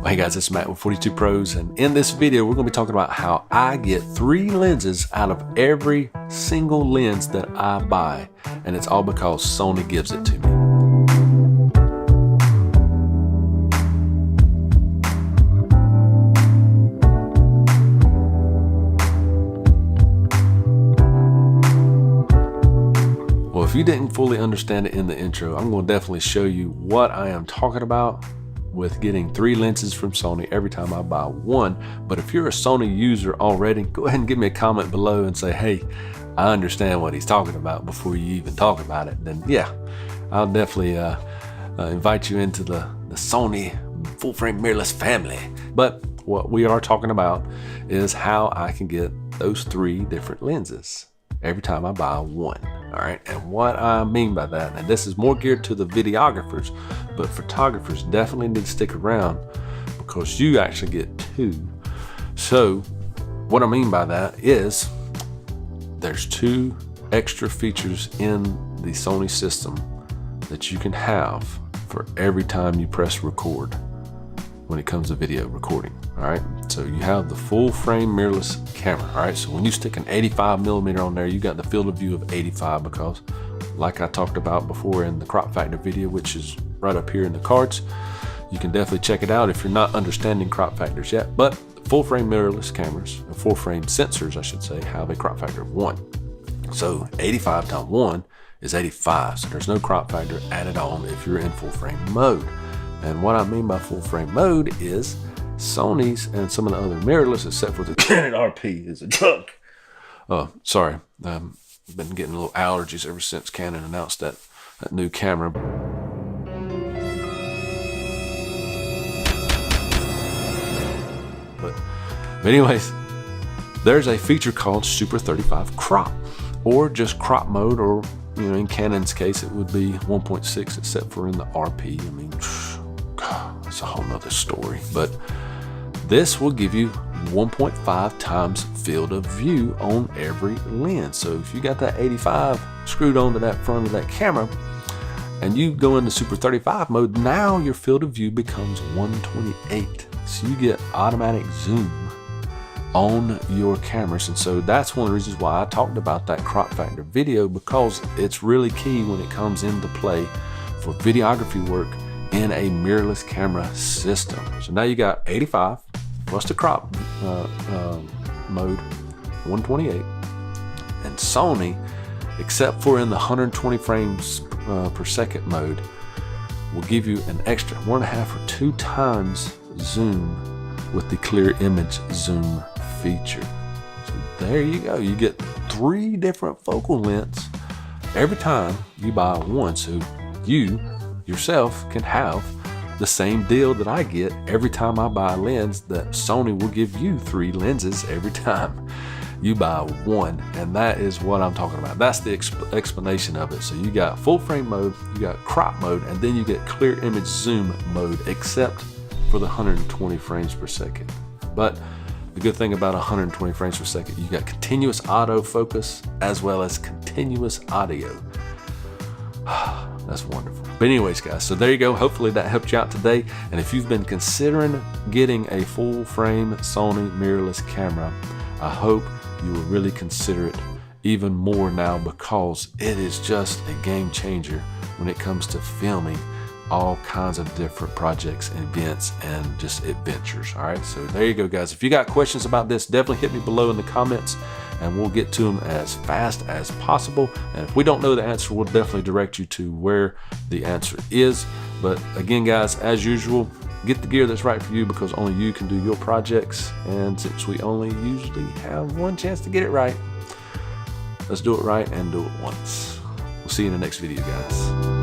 Well, hey guys, it's Matt with 42 Pros, and in this video we're going to be talking about how I get 3 lenses out of every single lens that I buy, and it's all because Sony gives it to me. Well, if you didn't fully understand it in the intro, I'm going to definitely show you what I am talking about with getting 3 lenses from Sony every time I buy one. But if you're a Sony user already, go ahead and give me a comment below and say, hey, I understand what he's talking about before you even talk about it. Then yeah, I'll definitely invite you into the Sony full frame mirrorless family. But what we are talking about is how I can get those 3 different lenses every time I buy one. All right, and what I mean by that, and this is more geared to the videographers, but photographers definitely need to stick around because you actually get 2. So what I mean by that is there's 2 extra features in the Sony system that you can have for every time you press record when it comes to video recording. All right, so you have the full frame mirrorless camera. All right, so when you stick an 85mm on there, you got the field of view of 85 because, like I talked about before in the crop factor video, which is right up here in the cards, you can definitely check it out if you're not understanding crop factors yet. But full frame mirrorless cameras, full frame sensors, I should say, have a crop factor of 1. So 85 times 1 is 85. So there's no crop factor added on if you're in full frame mode. And what I mean by full frame mode is Sony's and some of the other mirrorless, except for the Canon RP, is a junk. Oh, sorry. I've been getting little allergies ever since Canon announced that new camera. But anyways, there's a feature called Super 35 crop, or just crop mode, or in Canon's case it would be 1.6, except for in the RP. I mean, that's a whole nother story. But this will give you 1.5 times field of view on every lens. So if you got that 85 screwed onto that front of that camera and you go into Super 35 mode, now your field of view becomes 128. So you get automatic zoom on your cameras. And so that's one of the reasons why I talked about that crop factor video, because it's really key when it comes into play for videography work in a mirrorless camera system. So now you got 85 plus the crop mode, 128, and Sony, except for in the 120 frames per second mode, will give you an extra 1.5 or 2 times zoom with the clear image zoom feature. So there you go, you get 3 different focal lengths every time you buy one. So you yourself can have the same deal that I get every time I buy a lens, that Sony will give you 3 lenses every time you buy one. And that is what I'm talking about. That's the explanation of it. So you got full frame mode, you got crop mode, and then you get clear image zoom mode, except for the 120 frames per second. But the good thing about 120 frames per second, you got continuous autofocus as well as continuous audio. That's wonderful. But anyways, guys, so there you go. Hopefully that helped you out today. And if you've been considering getting a full frame Sony mirrorless camera, I hope you will really consider it even more now, because it is just a game changer when it comes to filming all kinds of different projects, events, and just adventures. All right, so there you go, guys. If you got questions about this, definitely hit me below in the comments and we'll get to them as fast as possible. And if we don't know the answer, we'll definitely direct you to where the answer is. But again, guys, as usual, get the gear that's right for you, because only you can do your projects. And since we only usually have one chance to get it right, let's do it right and do it once. We'll see you in the next video, guys.